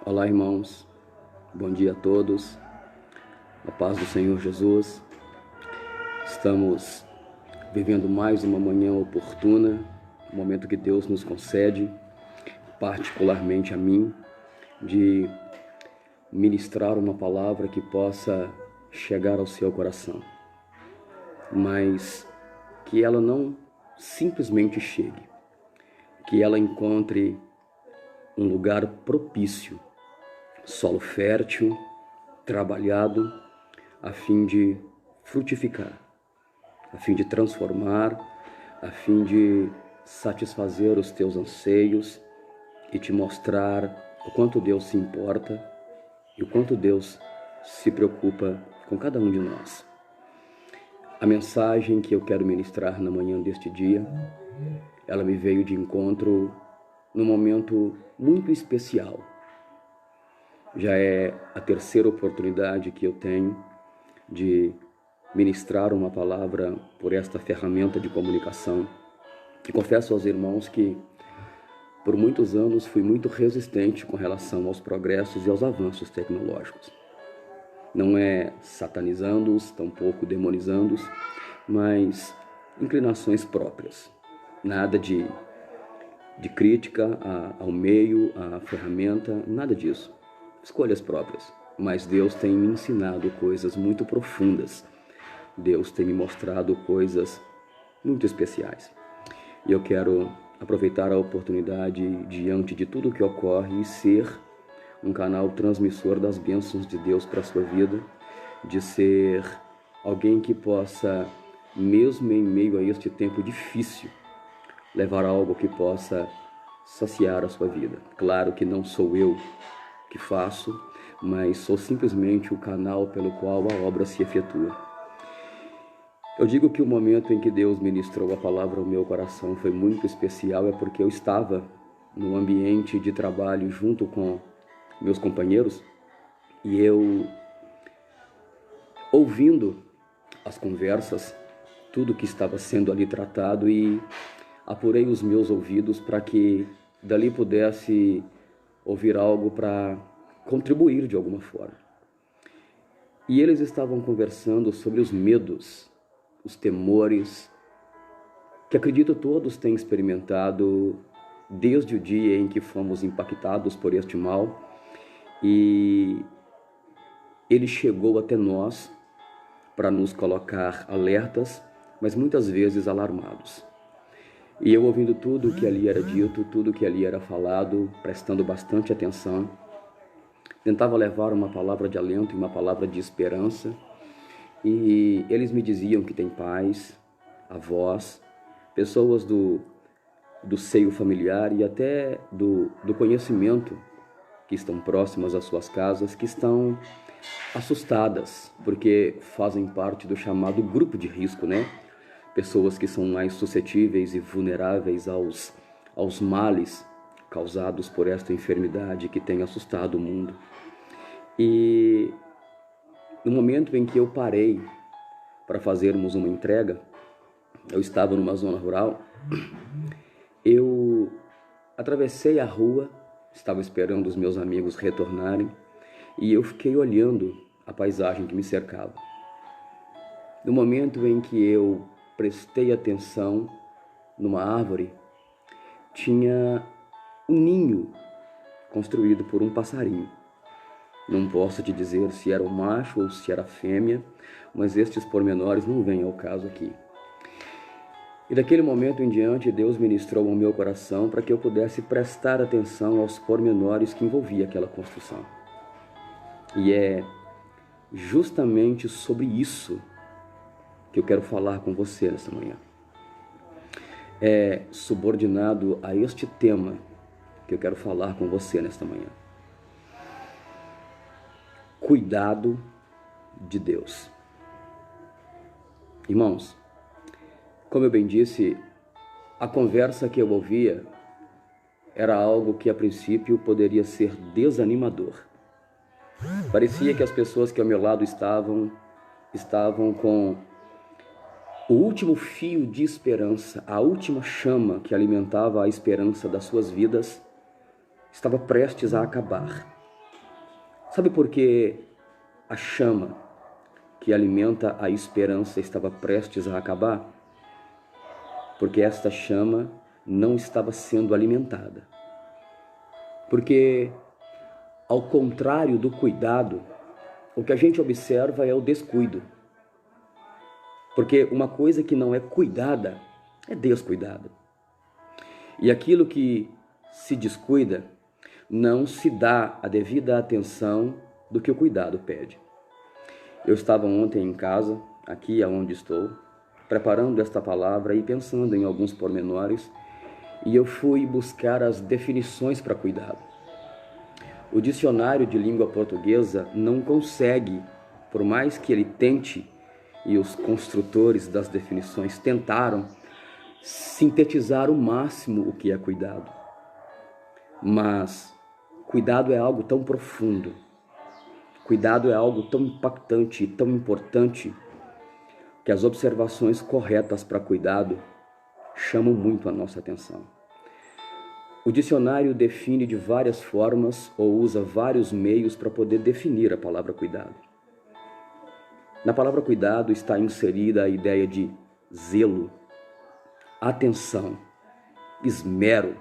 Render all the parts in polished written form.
Olá, irmãos. Bom dia a todos. A paz do Senhor Jesus. Estamos vivendo mais uma manhã oportuna, um momento que Deus nos concede, particularmente a mim, de ministrar uma palavra que possa chegar ao seu coração, mas que ela não simplesmente chegue, que ela encontre um lugar propício, solo fértil, trabalhado, a fim de frutificar, a fim de transformar, a fim de satisfazer os teus anseios e te mostrar o quanto Deus se importa e o quanto Deus se preocupa com cada um de nós. A mensagem que eu quero ministrar na manhã deste dia, ela me veio de encontro num momento muito especial. Já é a terceira oportunidade que eu tenho de ministrar uma palavra por esta ferramenta de comunicação. E confesso aos irmãos que por muitos anos fui muito resistente com relação aos progressos e aos avanços tecnológicos. Não é satanizando-os, tampouco demonizando-os, mas inclinações próprias. Nada de crítica ao meio, à ferramenta, nada disso. Escolhas próprias. Mas Deus tem me ensinado coisas muito profundas. Deus tem me mostrado coisas muito especiais. E eu quero aproveitar a oportunidade diante de tudo o que ocorre e ser um canal transmissor das bênçãos de Deus para a sua vida, de ser alguém que possa, mesmo em meio a este tempo difícil, levar algo que possa saciar a sua vida. Claro que não sou eu que faço, mas sou simplesmente o canal pelo qual a obra se efetua. Eu digo que o momento em que Deus ministrou a palavra ao meu coração foi muito especial, é porque eu estava no ambiente de trabalho junto com meus companheiros e eu, ouvindo as conversas, tudo que estava sendo ali tratado, e apurei os meus ouvidos para que dali pudesse ouvir algo para contribuir de alguma forma. E eles estavam conversando sobre os medos, os temores, que acredito todos têm experimentado desde o dia em que fomos impactados por este mal, e ele chegou até nós para nos colocar alertas, mas muitas vezes alarmados. E eu, ouvindo tudo o que ali era dito, tudo o que ali era falado, prestando bastante atenção, tentava levar uma palavra de alento e uma palavra de esperança. E eles me diziam que tem pais, avós, pessoas do seio familiar e até do conhecimento que estão próximas às suas casas, que estão assustadas, porque fazem parte do chamado grupo de risco, né? Pessoas que são mais suscetíveis e vulneráveis aos males causados por esta enfermidade que tem assustado o mundo. E no momento em que eu parei para fazermos uma entrega, eu estava numa zona rural, eu atravessei a rua, estava esperando os meus amigos retornarem, e eu fiquei olhando a paisagem que me cercava. No momento em que eu prestei atenção numa árvore, tinha um ninho construído por um passarinho. Não posso te dizer se era um macho ou se era fêmea, mas estes pormenores não vêm ao caso aqui. E daquele momento em diante, Deus ministrou ao meu coração para que eu pudesse prestar atenção aos pormenores que envolvia aquela construção. E é justamente sobre isso que eu quero falar com você nessa manhã. É subordinado a este tema que eu quero falar com você nesta manhã. Cuidado de Deus. Irmãos, como eu bem disse, a conversa que eu ouvia era algo que a princípio poderia ser desanimador. Parecia que as pessoas que ao meu lado estavam com o último fio de esperança, a última chama que alimentava a esperança das suas vidas, estava prestes a acabar. Sabe por que a chama que alimenta a esperança estava prestes a acabar? Porque esta chama não estava sendo alimentada. Porque, ao contrário do cuidado, o que a gente observa é o descuido. Porque uma coisa que não é cuidada é descuidada. E aquilo que se descuida não se dá a devida atenção do que o cuidado pede. Eu estava ontem em casa, aqui aonde estou, preparando esta palavra e pensando em alguns pormenores, e eu fui buscar as definições para cuidado. O dicionário de língua portuguesa não consegue, por mais que ele tente, e os construtores das definições tentaram, sintetizar o máximo o que é cuidado. Mas cuidado é algo tão profundo, cuidado é algo tão impactante e tão importante, que as observações corretas para cuidado chamam muito a nossa atenção. O dicionário define de várias formas ou usa vários meios para poder definir a palavra cuidado. Na palavra cuidado está inserida a ideia de zelo, atenção, esmero.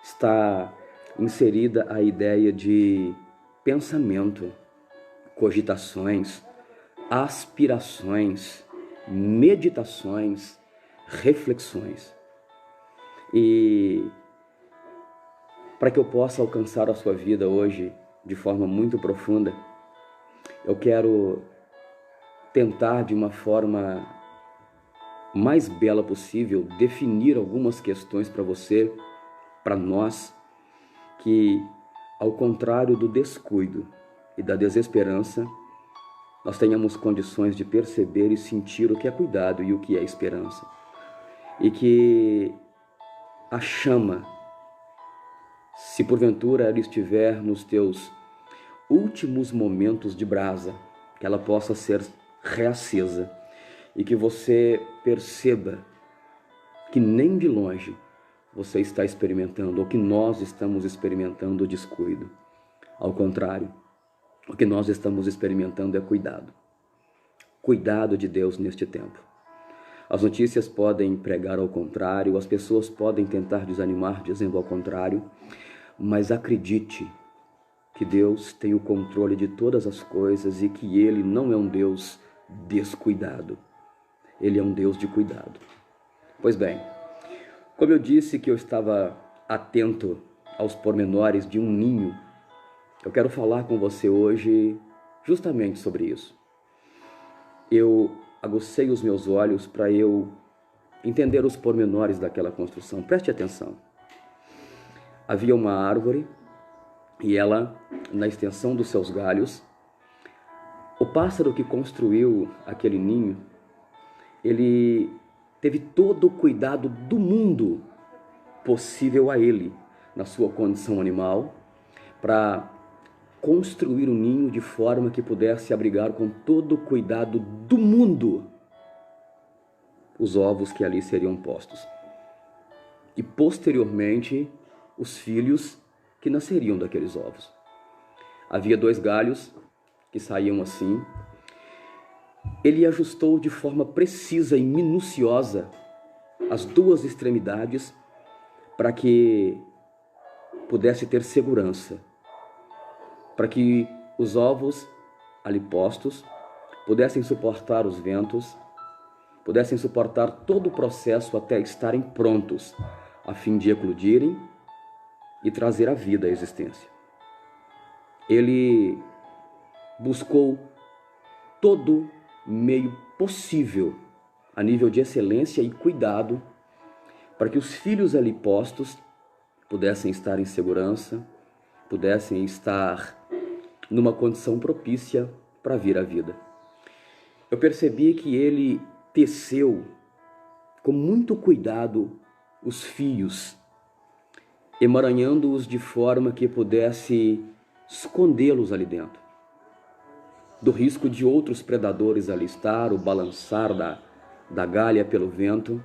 Está inserida a ideia de pensamento, cogitações, aspirações, meditações, reflexões. E para que eu possa alcançar a sua vida hoje de forma muito profunda, eu quero tentar de uma forma mais bela possível definir algumas questões para você, para nós, que ao contrário do descuido e da desesperança, nós tenhamos condições de perceber e sentir o que é cuidado e o que é esperança. E que a chama, se porventura ela estiver nos teus últimos momentos de brasa, que ela possa ser reacesa e que você perceba que nem de longe você está experimentando, ou que nós estamos experimentando o descuido. Ao contrário, o que nós estamos experimentando é cuidado. Cuidado de Deus neste tempo. As notícias podem pregar ao contrário, as pessoas podem tentar desanimar dizendo ao contrário, mas acredite que Deus tem o controle de todas as coisas e que Ele não é um Deus descuidado. Ele é um Deus de cuidado. Pois bem, como eu disse que eu estava atento aos pormenores de um ninho, eu quero falar com você hoje justamente sobre isso. Eu agucei os meus olhos para eu entender os pormenores daquela construção. Preste atenção. Havia uma árvore e ela, na extensão dos seus galhos, o pássaro que construiu aquele ninho, ele teve todo o cuidado do mundo possível a ele, na sua condição animal, para construir o ninho de forma que pudesse abrigar com todo o cuidado do mundo os ovos que ali seriam postos. E posteriormente, os filhos que nasceriam daqueles ovos. Havia 2 galhos que saíam assim. Ele ajustou de forma precisa e minuciosa as 2 extremidades para que pudesse ter segurança, para que os ovos ali postos pudessem suportar os ventos, pudessem suportar todo o processo até estarem prontos, a fim de eclodirem e trazer a vida à existência. Ele buscou todo meio possível, a nível de excelência e cuidado, para que os filhos ali postos pudessem estar em segurança, pudessem estar numa condição propícia para vir à vida. Eu percebi que ele teceu com muito cuidado os fios, emaranhando-os de forma que pudesse escondê-los ali dentro, do risco de outros predadores alistar, o balançar da galha pelo vento.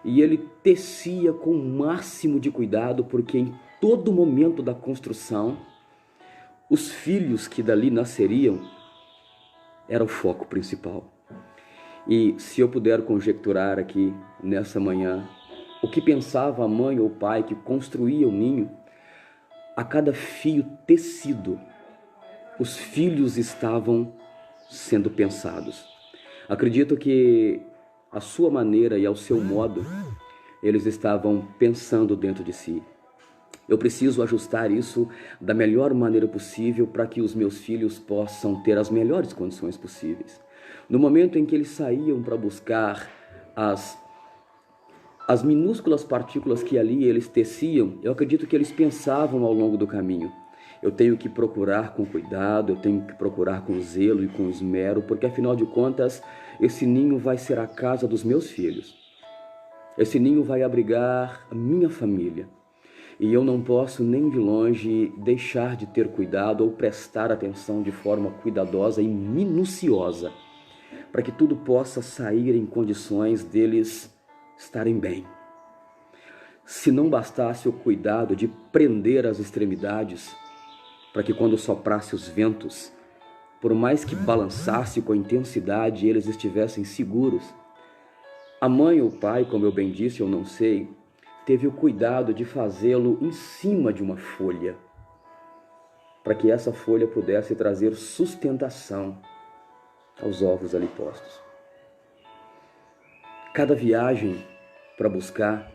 E ele tecia com o máximo de cuidado, porque em todo momento da construção, os filhos que dali nasceriam era o foco principal. E se eu puder conjecturar aqui nessa manhã o que pensava a mãe ou o pai que construía o ninho, a cada fio tecido, os filhos estavam sendo pensados. Acredito que à sua maneira e ao seu modo, eles estavam pensando dentro de si. Eu preciso ajustar isso da melhor maneira possível para que os meus filhos possam ter as melhores condições possíveis. No momento em que eles saíam para buscar as minúsculas partículas que ali eles teciam, eu acredito que eles pensavam ao longo do caminho. Eu tenho que procurar com cuidado, eu tenho que procurar com zelo e com esmero, porque afinal de contas, esse ninho vai ser a casa dos meus filhos. Esse ninho vai abrigar a minha família. E eu não posso nem de longe deixar de ter cuidado ou prestar atenção de forma cuidadosa e minuciosa, para que tudo possa sair em condições deles estarem bem. Se não bastasse o cuidado de prender as extremidades, para que quando soprasse os ventos, por mais que balançasse com intensidade, eles estivessem seguros, a mãe ou o pai, como eu bem disse, eu não sei, teve o cuidado de fazê-lo em cima de uma folha, para que essa folha pudesse trazer sustentação aos ovos ali postos. Cada viagem para buscar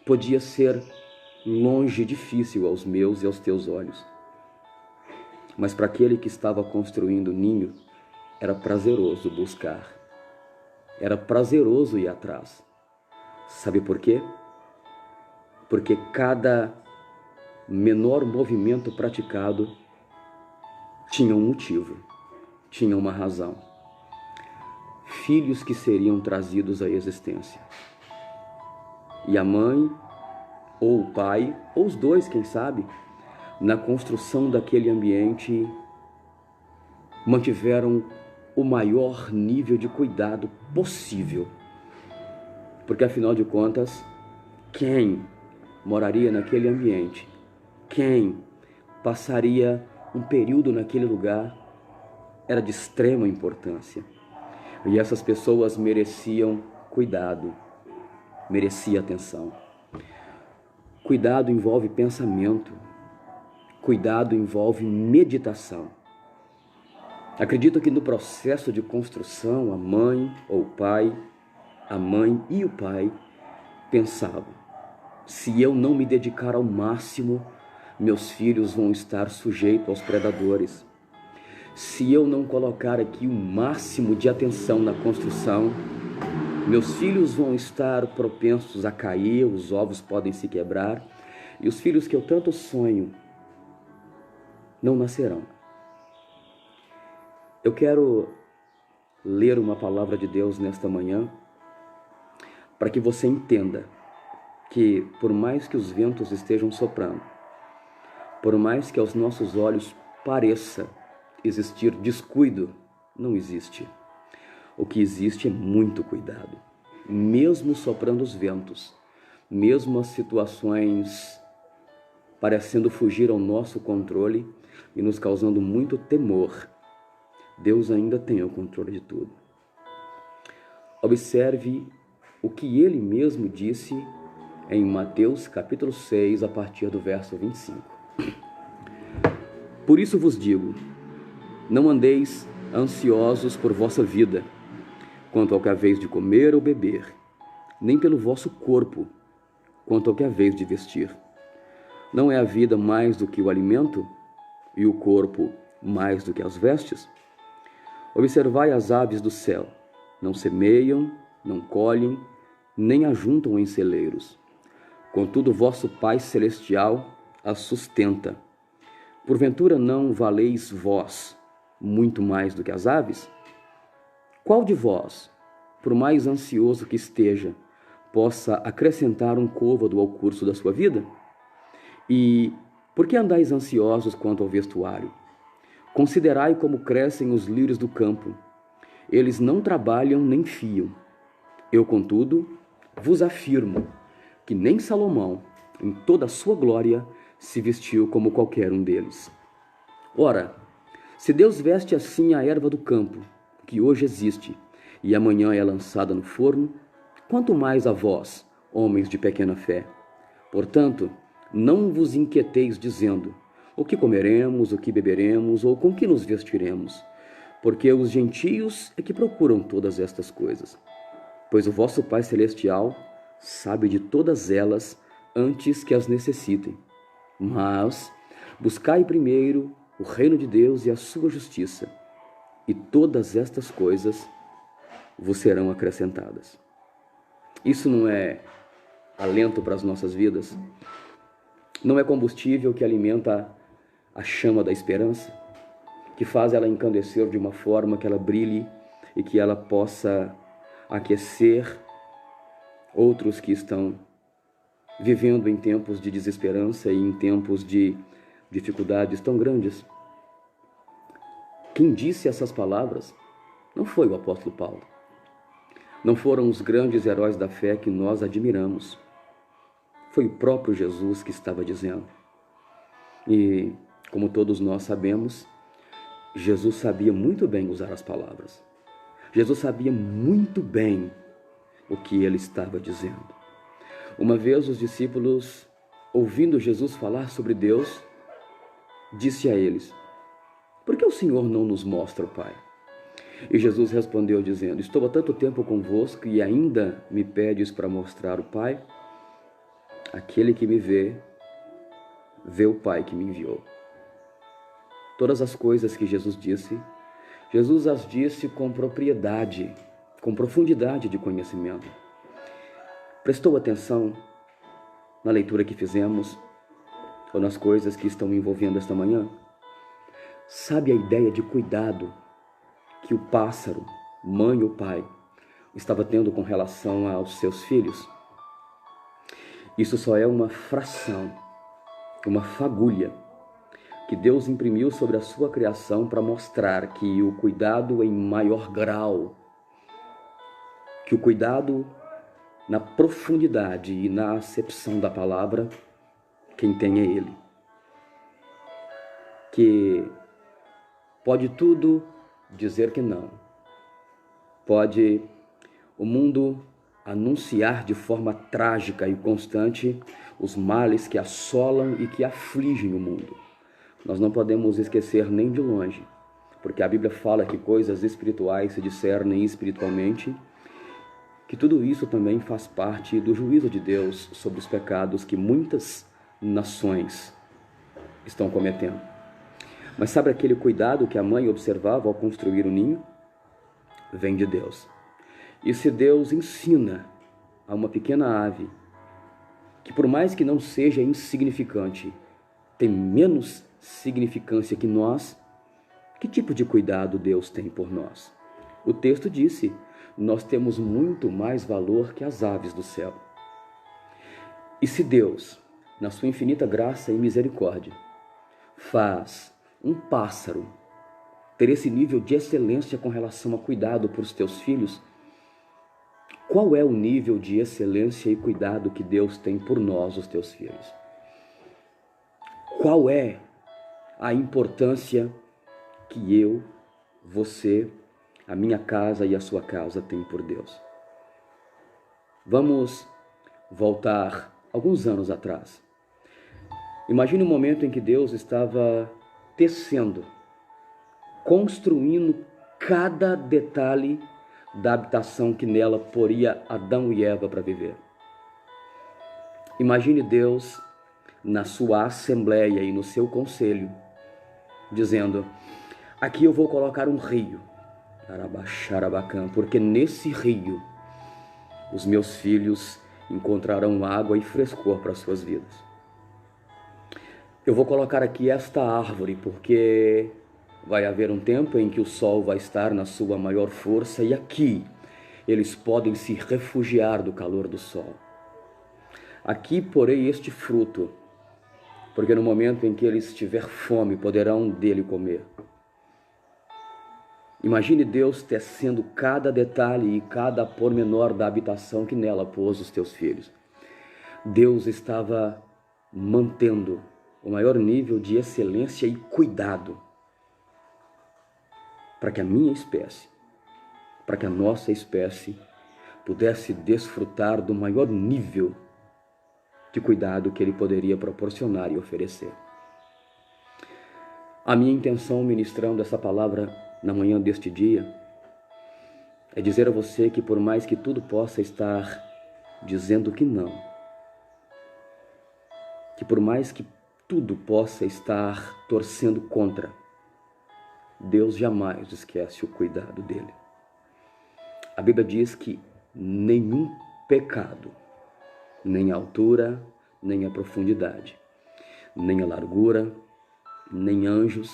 podia ser longe e difícil aos meus e aos teus olhos, mas para aquele que estava construindo o ninho, era prazeroso buscar, era prazeroso ir atrás. Sabe por quê? Porque cada menor movimento praticado tinha um motivo, tinha uma razão. Filhos que seriam trazidos à existência. E a mãe, ou o pai, ou os dois, quem sabe, na construção daquele ambiente, mantiveram o maior nível de cuidado possível. Porque, afinal de contas, quem moraria naquele ambiente, quem passaria um período naquele lugar, era de extrema importância. E essas pessoas mereciam cuidado, merecia atenção. Cuidado envolve pensamento, cuidado envolve meditação. Acredito que no processo de construção, a mãe ou o pai, a mãe e o pai pensavam: se eu não me dedicar ao máximo, meus filhos vão estar sujeitos aos predadores. Se eu não colocar aqui o máximo de atenção na construção, meus filhos vão estar propensos a cair, os ovos podem se quebrar, e os filhos que eu tanto sonho não nascerão. Eu quero ler uma palavra de Deus nesta manhã, para que você entenda que, por mais que os ventos estejam soprando, por mais que aos nossos olhos pareça existir descuido, não existe. O que existe é muito cuidado. Mesmo soprando os ventos, mesmo as situações parecendo fugir ao nosso controle e nos causando muito temor, Deus ainda tem o controle de tudo. Observe o que ele mesmo disse em Mateus capítulo 6, a partir do verso 25. Por isso vos digo, não andeis ansiosos por vossa vida, quanto ao que haveis de comer ou beber, nem pelo vosso corpo, quanto ao que haveis de vestir. Não é a vida mais do que o alimento, e o corpo mais do que as vestes? Observai as aves do céu, não semeiam, não colhem, nem ajuntam em celeiros. Contudo, vosso Pai Celestial as sustenta. Porventura não valeis vós muito mais do que as aves? Qual de vós, por mais ansioso que esteja, possa acrescentar um côvado ao curso da sua vida? E por que andais ansiosos quanto ao vestuário? Considerai como crescem os lírios do campo. Eles não trabalham nem fiam. Eu, contudo, vos afirmo que nem Salomão, em toda a sua glória, se vestiu como qualquer um deles. Ora, se Deus veste assim a erva do campo, que hoje existe, e amanhã é lançada no forno, quanto mais a vós, homens de pequena fé. Portanto, não vos inquieteis dizendo, o que comeremos, o que beberemos, ou com que nos vestiremos, porque os gentios é que procuram todas estas coisas. Pois o vosso Pai Celestial sabe de todas elas antes que as necessitem. Mas buscai primeiro o reino de Deus e a sua justiça, e todas estas coisas vos serão acrescentadas. Isso não é alento para as nossas vidas? Não é combustível que alimenta a chama da esperança, que faz ela encandecer de uma forma que ela brilhe e que ela possa aquecer outros que estão vivendo em tempos de desesperança e em tempos de dificuldades tão grandes? Quem disse essas palavras não foi o apóstolo Paulo. Não foram os grandes heróis da fé que nós admiramos. Foi o próprio Jesus que estava dizendo. E, como todos nós sabemos, Jesus sabia muito bem usar as palavras. Jesus sabia muito bem o que ele estava dizendo. Uma vez os discípulos, ouvindo Jesus falar sobre Deus, disse a eles, por que o Senhor não nos mostra o Pai? E Jesus respondeu dizendo, estou há tanto tempo convosco e ainda me pedes para mostrar o Pai? Aquele que me vê, vê o Pai que me enviou. Todas as coisas que Jesus disse, Jesus as disse com propriedade, com profundidade de conhecimento. Prestou atenção na leitura que fizemos ou nas coisas que estão me envolvendo esta manhã? Sabe a ideia de cuidado que o pássaro, mãe ou pai, estava tendo com relação aos seus filhos? Isso só é uma fração, uma fagulha que Deus imprimiu sobre a sua criação para mostrar que o cuidado em maior grau, que o cuidado na profundidade e na acepção da palavra, quem tem é Ele. Que pode tudo dizer que não. Pode o mundo anunciar de forma trágica e constante os males que assolam e que afligem o mundo. Nós não podemos esquecer nem de longe, porque a Bíblia fala que coisas espirituais se discernem espiritualmente, que tudo isso também faz parte do juízo de Deus sobre os pecados que muitas nações estão cometendo. Mas sabe aquele cuidado que a mãe observava ao construir o ninho? Vem de Deus. E se Deus ensina a uma pequena ave, que por mais que não seja insignificante, tem menos significância que nós, que tipo de cuidado Deus tem por nós? O texto disse, nós temos muito mais valor que as aves do céu. E se Deus, na sua infinita graça e misericórdia, faz um pássaro ter esse nível de excelência com relação a cuidado por os teus filhos, qual é o nível de excelência e cuidado que Deus tem por nós, os teus filhos? Qual é a importância que eu, você, a minha casa e a sua casa têm por Deus? Vamos voltar alguns anos atrás. Imagine um momento em que Deus estava tecendo, construindo cada detalhe da habitação que nela poria Adão e Eva para viver. Imagine Deus na sua assembleia e no seu conselho, dizendo, aqui eu vou colocar um rio, Arabaxarabacã, porque nesse rio os meus filhos encontrarão água e frescor para as suas vidas. Eu vou colocar aqui esta árvore, porque vai haver um tempo em que o sol vai estar na sua maior força e aqui eles podem se refugiar do calor do sol. Aqui porei este fruto, porque no momento em que eles tiver fome, poderão dele comer. Imagine Deus tecendo cada detalhe e cada pormenor da habitação que nela pôs os teus filhos. Deus estava mantendo o maior nível de excelência e cuidado para que a minha espécie, para que a nossa espécie pudesse desfrutar do maior nível de cuidado que Ele poderia proporcionar e oferecer. A minha intenção ministrando essa palavra na manhã deste dia é dizer a você que por mais que tudo possa estar dizendo que não, que por mais que tudo possa estar torcendo contra, Deus jamais esquece o cuidado dele. A Bíblia diz que nenhum pecado, nem a altura, nem a profundidade, nem a largura, nem anjos,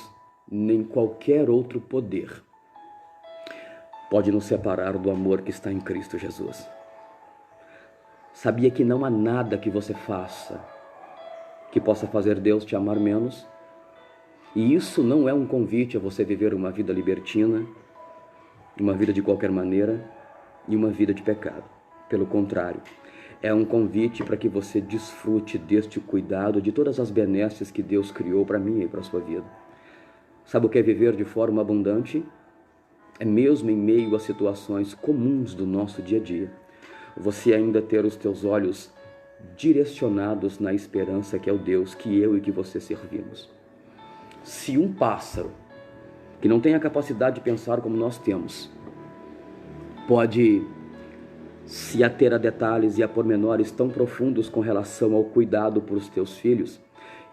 nem qualquer outro poder pode nos separar do amor que está em Cristo Jesus. Sabia que não há nada que você faça que possa fazer Deus te amar menos? E isso não é um convite a você viver uma vida libertina, uma vida de qualquer maneira e uma vida de pecado. Pelo contrário, é um convite para que você desfrute deste cuidado, de todas as benesses que Deus criou para mim e para a sua vida. Sabe o que é viver de forma abundante? É mesmo em meio a situações comuns do nosso dia a dia, você ainda ter os teus olhos direcionados na esperança que é o Deus que eu e que você servimos. Se um pássaro que não tem a capacidade de pensar como nós temos pode se ater a detalhes e a pormenores tão profundos com relação ao cuidado por os teus filhos,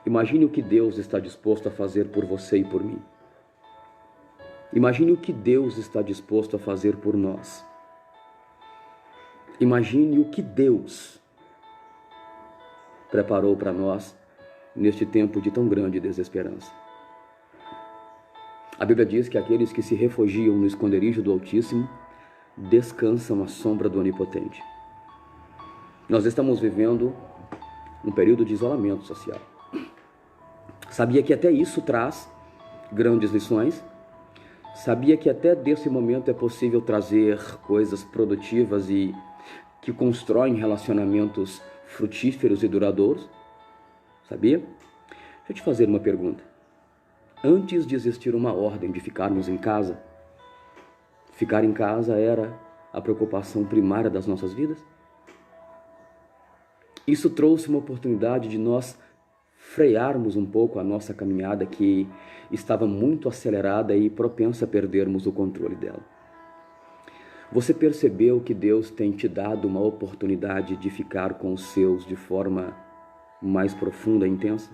imagine o que Deus está disposto a fazer por você e por mim. Imagine o que Deus está disposto a fazer por nós. Imagine o que Deus preparou para nós neste tempo de tão grande desesperança. A Bíblia diz que aqueles que se refugiam no esconderijo do Altíssimo descansam à sombra do Onipotente. Nós estamos vivendo um período de isolamento social. Sabia que até isso traz grandes lições? Sabia que até desse momento é possível trazer coisas produtivas e que constroem relacionamentos frutíferos e duradouros? Sabia? Deixa eu te fazer uma pergunta. Antes de existir uma ordem de ficarmos em casa, ficar em casa era a preocupação primária das nossas vidas? Isso trouxe uma oportunidade de nós frearmos um pouco a nossa caminhada que estava muito acelerada e propensa a perdermos o controle dela. Você percebeu que Deus tem te dado uma oportunidade de ficar com os seus de forma mais profunda e intensa?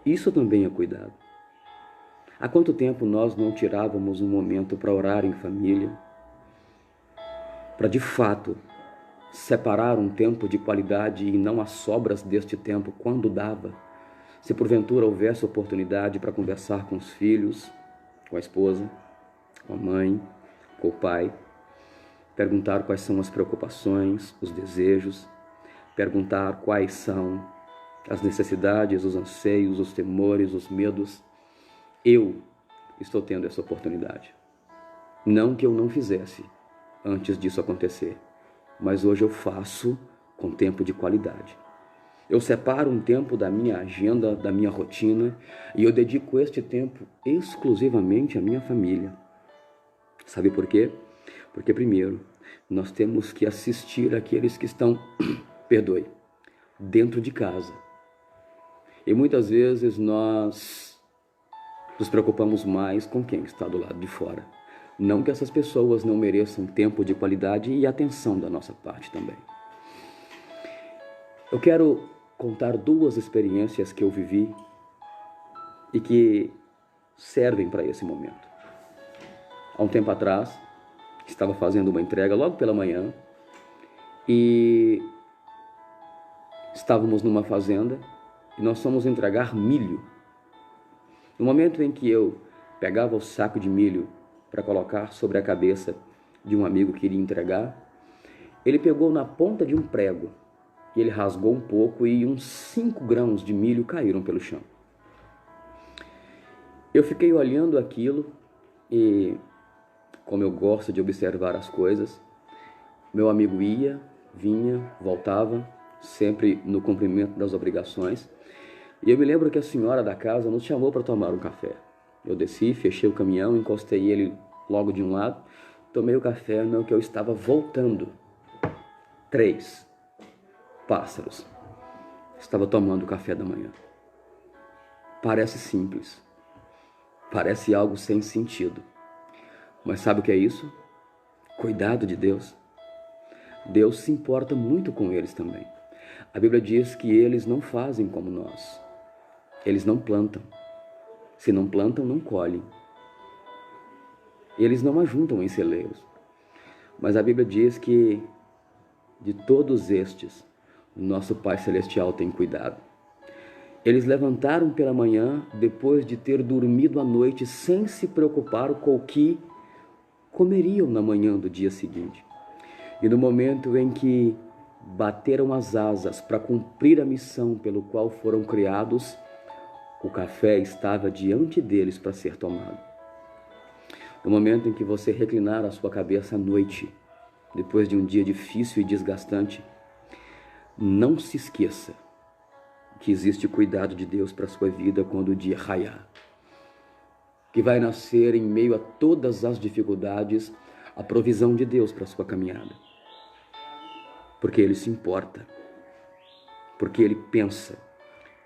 Isso também é cuidado. Há quanto tempo nós não tirávamos um momento para orar em família, para de fato separar um tempo de qualidade e não as sobras deste tempo quando dava, se porventura houvesse oportunidade para conversar com os filhos, com a esposa, com a mãe, com o pai, perguntar quais são as preocupações, os desejos, perguntar quais são as necessidades, os anseios, os temores, os medos. Eu estou tendo essa oportunidade. Não que eu não fizesse antes disso acontecer, mas hoje eu faço com tempo de qualidade. Eu separo um tempo da minha agenda, da minha rotina, e eu dedico este tempo exclusivamente à minha família. Sabe por quê? Porque primeiro, nós temos que assistir aqueles que estão, dentro de casa. E muitas vezes nós nos preocupamos mais com quem está do lado de fora. Não que essas pessoas não mereçam tempo de qualidade e atenção da nossa parte também. Eu quero contar duas experiências que eu vivi e que servem para esse momento. Há um tempo atrás, estava fazendo uma entrega logo pela manhã e estávamos numa fazenda e nós fomos entregar milho. No momento em que eu pegava o saco de milho para colocar sobre a cabeça de um amigo que iria entregar, ele pegou na ponta de um prego e ele rasgou um pouco e uns 5 grãos de milho caíram pelo chão. Eu fiquei olhando aquilo e, como eu gosto de observar as coisas, meu amigo ia, vinha, voltava, sempre no cumprimento das obrigações. E eu me lembro que a senhora da casa nos chamou para tomar um café. Eu desci, fechei o caminhão, encostei ele logo de um lado, tomei o café no que eu estava voltando. 3 pássaros. Estava tomando o café da manhã. Parece simples. Parece algo sem sentido. Mas sabe o que é isso? Cuidado de Deus. Deus se importa muito com eles também. A Bíblia diz que eles não fazem como nós. Eles não plantam. Se não plantam, não colhem. Eles não ajuntam em celeiros. Mas a Bíblia diz que de todos estes, o nosso Pai Celestial tem cuidado. Eles levantaram pela manhã, depois de ter dormido à noite, sem se preocupar com o que comeriam na manhã do dia seguinte. E no momento em que bateram as asas para cumprir a missão pelo qual foram criados, o café estava diante deles para ser tomado. No momento em que você reclinar a sua cabeça à noite, depois de um dia difícil e desgastante, não se esqueça que existe cuidado de Deus para a sua vida quando o dia raiar. Que vai nascer em meio a todas as dificuldades a provisão de Deus para a sua caminhada. Porque Ele se importa. Porque Ele pensa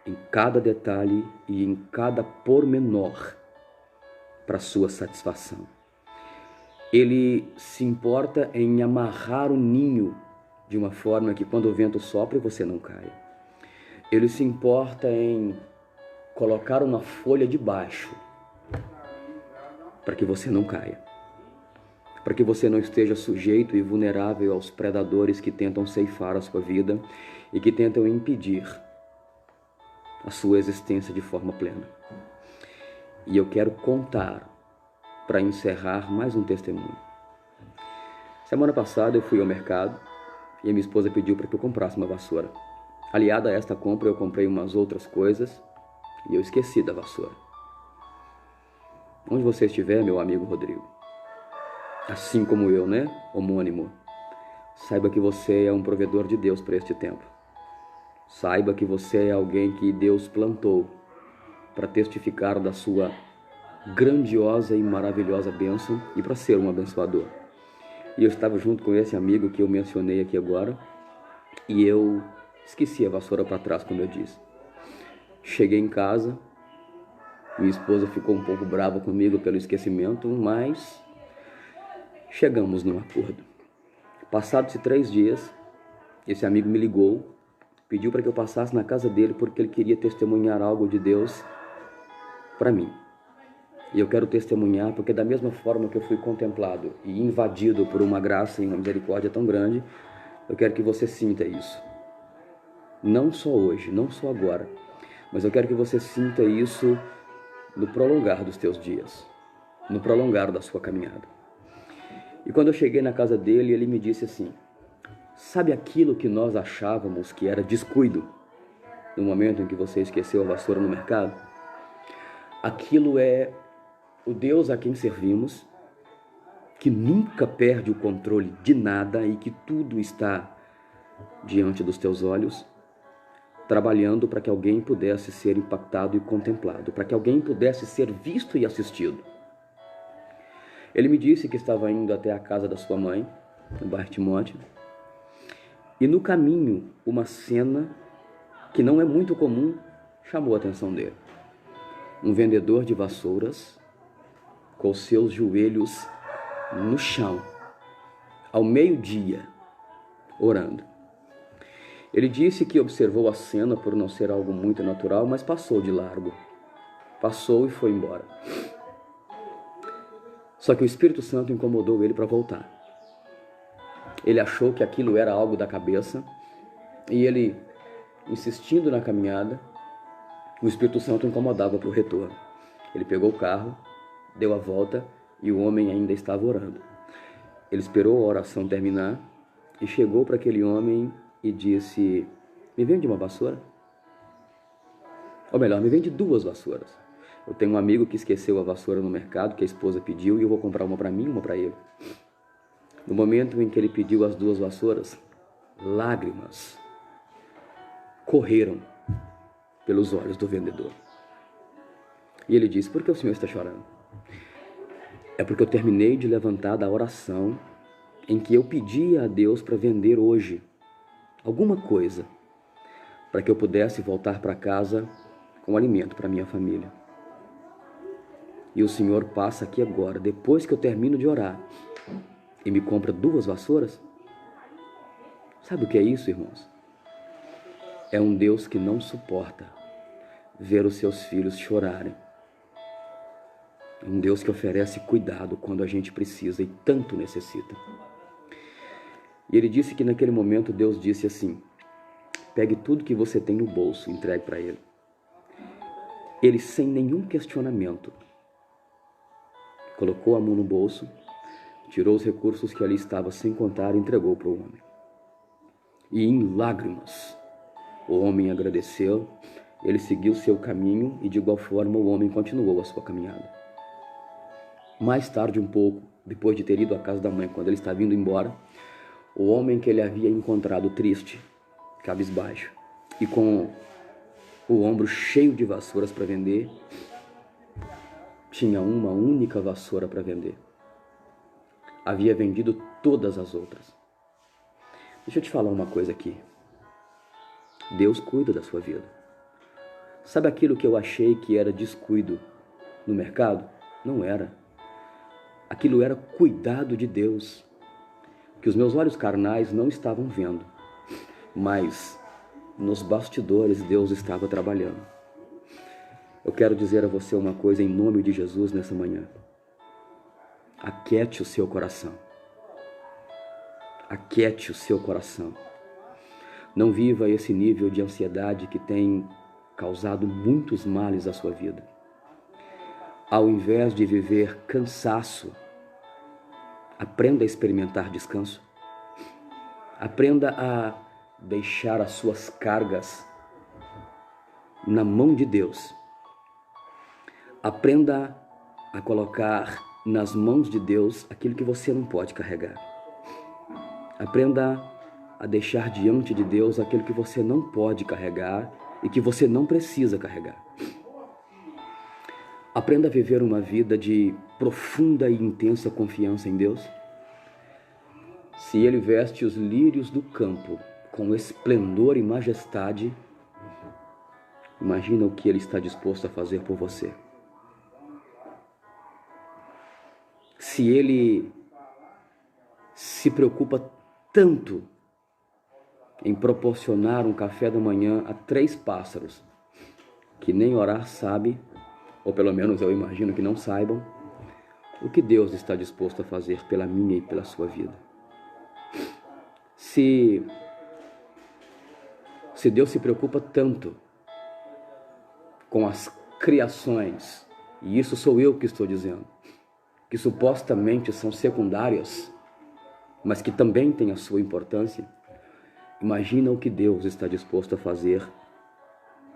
em cada detalhe e em cada pormenor para a sua satisfação. Ele se importa em amarrar o ninho de uma forma que quando o vento sopra você não caia. Ele se importa em colocar uma folha debaixo para que você não caia. Para que você não esteja sujeito e vulnerável aos predadores que tentam ceifar a sua vida e que tentam impedir a sua existência de forma plena. E eu quero contar, para encerrar, mais um testemunho. Semana passada eu fui ao mercado e a minha esposa pediu para que eu comprasse uma vassoura. Aliada a esta compra, eu comprei umas outras coisas e eu esqueci da vassoura. Onde você estiver, meu amigo Rodrigo, assim como eu, né? Homônimo. Saiba que você é um provedor de Deus para este tempo. Saiba que você é alguém que Deus plantou para testificar da sua grandiosa e maravilhosa bênção e para ser um abençoador. E eu estava junto com esse amigo que eu mencionei aqui agora e eu esqueci a vassoura para trás, como eu disse. Cheguei em casa, minha esposa ficou um pouco brava comigo pelo esquecimento, mas chegamos num acordo. Passados 3 dias, esse amigo me ligou, pediu para que eu passasse na casa dele porque ele queria testemunhar algo de Deus para mim. E eu quero testemunhar porque da mesma forma que eu fui contemplado e invadido por uma graça e uma misericórdia tão grande, eu quero que você sinta isso. Não só hoje, não só agora, mas eu quero que você sinta isso no prolongar dos teus dias, no prolongar da sua caminhada. E quando eu cheguei na casa dele, ele me disse assim: sabe aquilo que nós achávamos que era descuido no momento em que você esqueceu a vassoura no mercado? Aquilo é o Deus a quem servimos, que nunca perde o controle de nada e que tudo está diante dos teus olhos, trabalhando para que alguém pudesse ser impactado e contemplado, para que alguém pudesse ser visto e assistido. Ele me disse que estava indo até a casa da sua mãe, no bairro Timóteo, e no caminho uma cena que não é muito comum chamou a atenção dele. Um vendedor de vassouras com seus joelhos no chão, ao meio-dia, orando. Ele disse que observou a cena por não ser algo muito natural, mas passou de largo. Passou e foi embora. Só que o Espírito Santo incomodou ele para voltar. Ele achou que aquilo era algo da cabeça e ele, insistindo na caminhada, o Espírito Santo incomodava para o retorno. Ele pegou o carro, deu a volta e o homem ainda estava orando. Ele esperou a oração terminar e chegou para aquele homem e disse: me vende uma vassoura? Ou melhor, me vende 2 vassouras. Eu tenho um amigo que esqueceu a vassoura no mercado, que a esposa pediu, e eu vou comprar uma para mim e uma para ele. No momento em que ele pediu as 2 vassouras, lágrimas correram pelos olhos do vendedor. E ele disse: por que o senhor está chorando? É porque eu terminei de levantar da oração em que eu pedia a Deus para vender hoje alguma coisa, para que eu pudesse voltar para casa com alimento para minha família. E o Senhor passa aqui agora, depois que eu termino de orar, e me compra 2 vassouras? Sabe o que é isso, irmãos? É um Deus que não suporta ver os seus filhos chorarem. É um Deus que oferece cuidado quando a gente precisa e tanto necessita. E ele disse que naquele momento Deus disse assim: pegue tudo que você tem no bolso e entregue para ele. Ele, sem nenhum questionamento, colocou a mão no bolso, tirou os recursos que ali estavam sem contar e entregou para o homem. E em lágrimas, o homem agradeceu, ele seguiu seu caminho e de igual forma o homem continuou a sua caminhada. Mais tarde um pouco, depois de ter ido à casa da mãe, quando ele estava indo embora, o homem que ele havia encontrado triste, cabisbaixo e com o ombro cheio de vassouras para vender, tinha uma única vassoura para vender. Havia vendido todas as outras. Deixa eu te falar uma coisa aqui. Deus cuida da sua vida. Sabe aquilo que eu achei que era descuido no mercado? Não era. Aquilo era cuidado de Deus, que os meus olhos carnais não estavam vendo, mas nos bastidores Deus estava trabalhando. Eu quero dizer a você uma coisa em nome de Jesus nessa manhã. Aquiete o seu coração. Aquiete o seu coração. Não viva esse nível de ansiedade que tem causado muitos males à sua vida. Ao invés de viver cansaço, aprenda a experimentar descanso. Aprenda a deixar as suas cargas na mão de Deus. Aprenda a colocar nas mãos de Deus aquilo que você não pode carregar. Aprenda a deixar diante de Deus aquilo que você não pode carregar e que você não precisa carregar. Aprenda a viver uma vida de profunda e intensa confiança em Deus. Se Ele veste os lírios do campo com esplendor e majestade, imagina o que Ele está disposto a fazer por você. Se Ele se preocupa tanto em proporcionar um café da manhã a 3 pássaros que nem orar sabe, ou pelo menos eu imagino que não saibam, o que Deus está disposto a fazer pela minha e pela sua vida. Se Deus se preocupa tanto com as criações, e isso sou eu que estou dizendo, que supostamente são secundárias, mas que também têm a sua importância, imagina o que Deus está disposto a fazer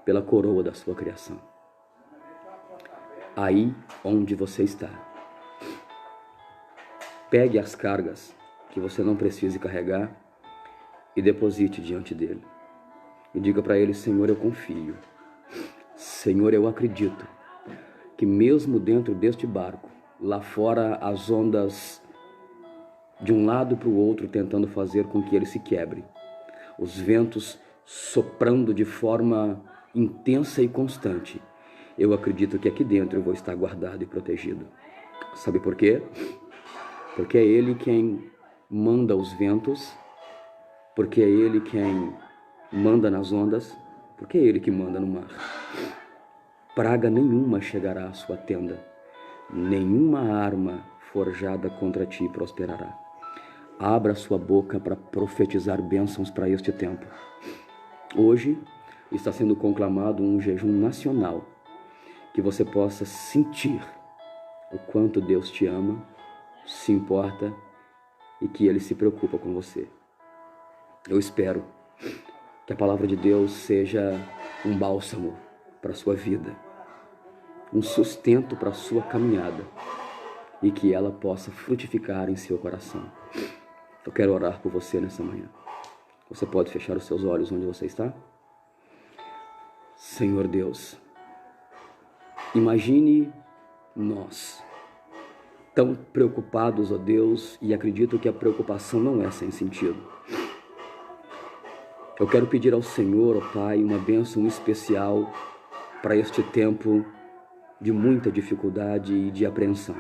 pela coroa da sua criação. Aí onde você está. Pegue as cargas que você não precise carregar e deposite diante dele. E diga para ele: Senhor, eu confio. Senhor, eu acredito que mesmo dentro deste barco, lá fora as ondas de um lado para o outro tentando fazer com que ele se quebre, os ventos soprando de forma intensa e constante, eu acredito que aqui dentro eu vou estar guardado e protegido. Sabe por quê? Porque é Ele quem manda os ventos, porque é Ele quem manda nas ondas, porque é Ele que manda no mar. Praga nenhuma chegará à sua tenda, nenhuma arma forjada contra ti prosperará. Abra sua boca para profetizar bênçãos para este tempo. Hoje está sendo conclamado um jejum nacional, que você possa sentir o quanto Deus te ama, se importa e que Ele se preocupa com você. Eu espero que a palavra de Deus seja um bálsamo para a sua vida, um sustento para a sua caminhada e que ela possa frutificar em seu coração. Eu quero orar por você nessa manhã. Você pode fechar os seus olhos onde você está? Senhor Deus, Imagine nós tão preocupados, ó Deus, e acredito que a preocupação não é sem sentido. Eu quero pedir ao Senhor, ó Pai, uma bênção especial para este tempo de muita dificuldade e de apreensão.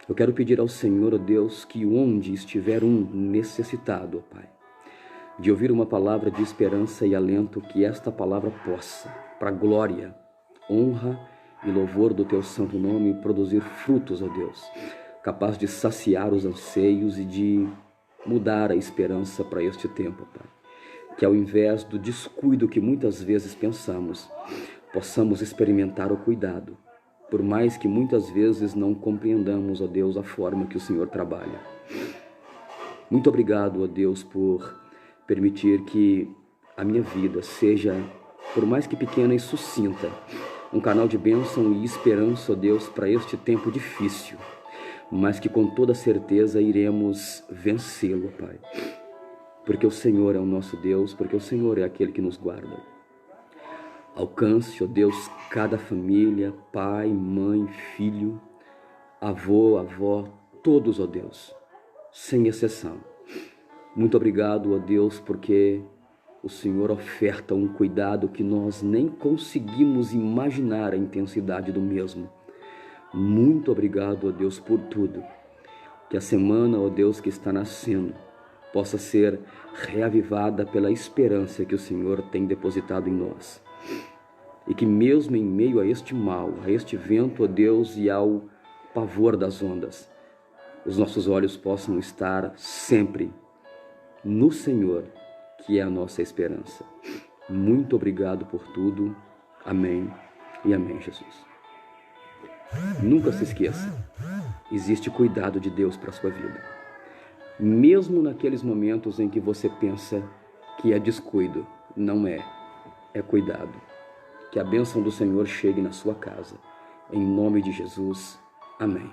Eu quero pedir ao Senhor, ó Deus, que onde estiver um necessitado, ó Pai, de ouvir uma palavra de esperança e alento, que esta palavra possa, para glória, honra e louvor do Teu santo nome, produzir frutos, ó Deus, capaz de saciar os anseios e de mudar a esperança para este tempo, ó Pai. Que ao invés do descuido que muitas vezes pensamos, possamos experimentar o cuidado, por mais que muitas vezes não compreendamos, ó Deus, a forma que o Senhor trabalha. Muito obrigado, ó Deus, por permitir que a minha vida seja, por mais que pequena e sucinta, um canal de bênção e esperança, ó Deus, para este tempo difícil, mas que com toda certeza iremos vencê-lo, Pai. Porque o Senhor é o nosso Deus, porque o Senhor é aquele que nos guarda. Alcance, ó Deus, cada família, pai, mãe, filho, avô, avó, todos, ó Deus, sem exceção. Muito obrigado, ó Deus, porque o Senhor oferta um cuidado que nós nem conseguimos imaginar a intensidade do mesmo. Muito obrigado, ó Deus, por tudo. Que a semana, ó Deus, que está nascendo, possa ser reavivada pela esperança que o Senhor tem depositado em nós. E que mesmo em meio a este mal, a este vento, ó Deus, e ao pavor das ondas, os nossos olhos possam estar sempre no Senhor, que é a nossa esperança. Muito obrigado por tudo. Amém e amém, Jesus. Nunca se esqueça, existe cuidado de Deus para a sua vida. Mesmo naqueles momentos em que você pensa que é descuido, não é, é cuidado. Que a bênção do Senhor chegue na sua casa. Em nome de Jesus, amém.